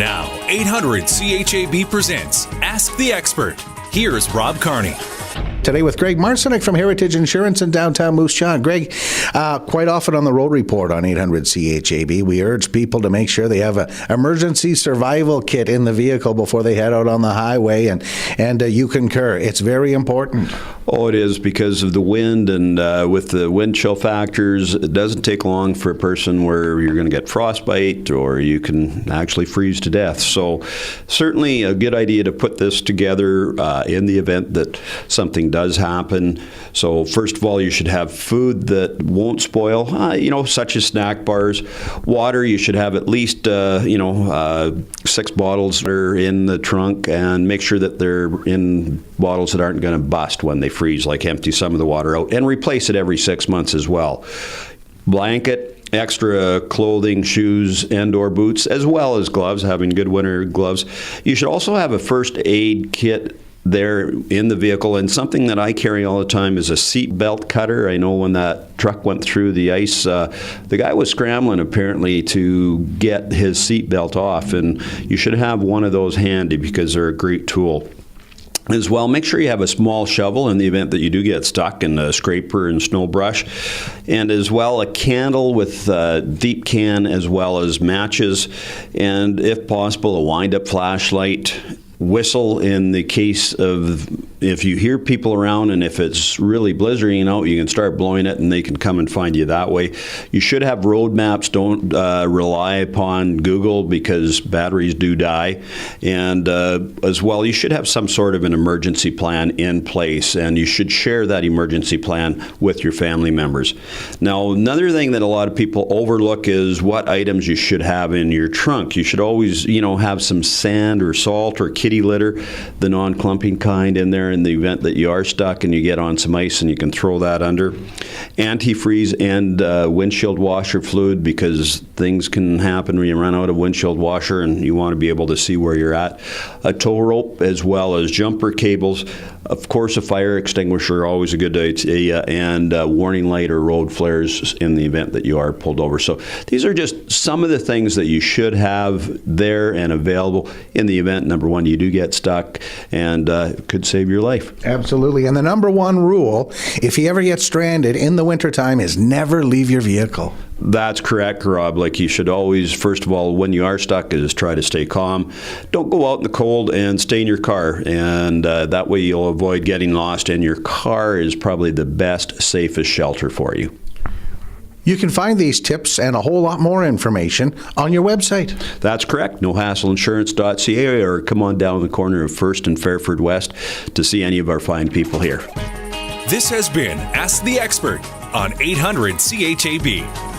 Now, 800 CHAB presents Ask the Expert. Here's Rob Carnie. Today with Greg Marcyniuk from Heritage Insurance in downtown Moose Jaw. Greg, quite often on the road report on 800 CHAB, we urge people to make sure they have an emergency survival kit in the vehicle before they head out on the highway, and you concur. It's very important. Oh, it is, because of the wind and with the wind chill factors. It doesn't take long for a person where you're going to get frostbite or you can actually freeze to death. So certainly a good idea to put this together in the event that something does happen. So first of all, you should have food that won't spoil, such as snack bars. Water, you should have at least 6 bottles that are in the trunk, and make sure that they're in bottles that aren't going to bust when they freeze, like empty some of the water out and replace it every 6 months as well. Blanket, extra clothing, shoes, and/or boots, as well as gloves, having good winter gloves. You should also have a first aid kit there in the vehicle, and something that I carry all the time is a seat belt cutter. I know when that truck went through the ice, the guy was scrambling apparently to get his seat belt off, and you should have one of those handy because they're a great tool. As well, make sure you have a small shovel in the event that you do get stuck, and a scraper and snow brush, and as well a candle with a deep can, as well as matches, and if possible a wind-up flashlight. Whistle in the case of if you hear people around, and if it's really blizzarding out, you can start blowing it and they can come and find you that way. You should have road maps. Don't rely upon Google, because batteries do die. And as well, you should have some sort of an emergency plan in place, and you should share that emergency plan with your family members. Now, another thing that a lot of people overlook is what items you should have in your trunk. You should always, have some sand or salt or kitty litter, the non-clumping kind, in there in the event that you are stuck and you get on some ice, and you can throw that under. Antifreeze and windshield washer fluid, because things can happen when you run out of windshield washer and you want to be able to see where you're at. A tow rope, as well as jumper cables. Of course, a fire extinguisher, always a good idea, and warning light or road flares in the event that you are pulled over. So these are just some of the things that you should have there and available in the event, number one, you do get stuck, and it could save your life. Absolutely. And the number one rule, if you ever get stranded in the wintertime, is never leave your vehicle. That's correct, Rob. Like, you should always, first of all, when you are stuck, is try to stay calm. Don't go out in the cold, and stay in your car. And that way you'll avoid getting lost, and your car is probably the best, safest shelter for you. You can find these tips and a whole lot more information on your website. That's correct. NoHassleInsurance.ca, or come on down the corner of First and Fairford West to see any of our fine people here. This has been Ask the Expert on 800 CHAB.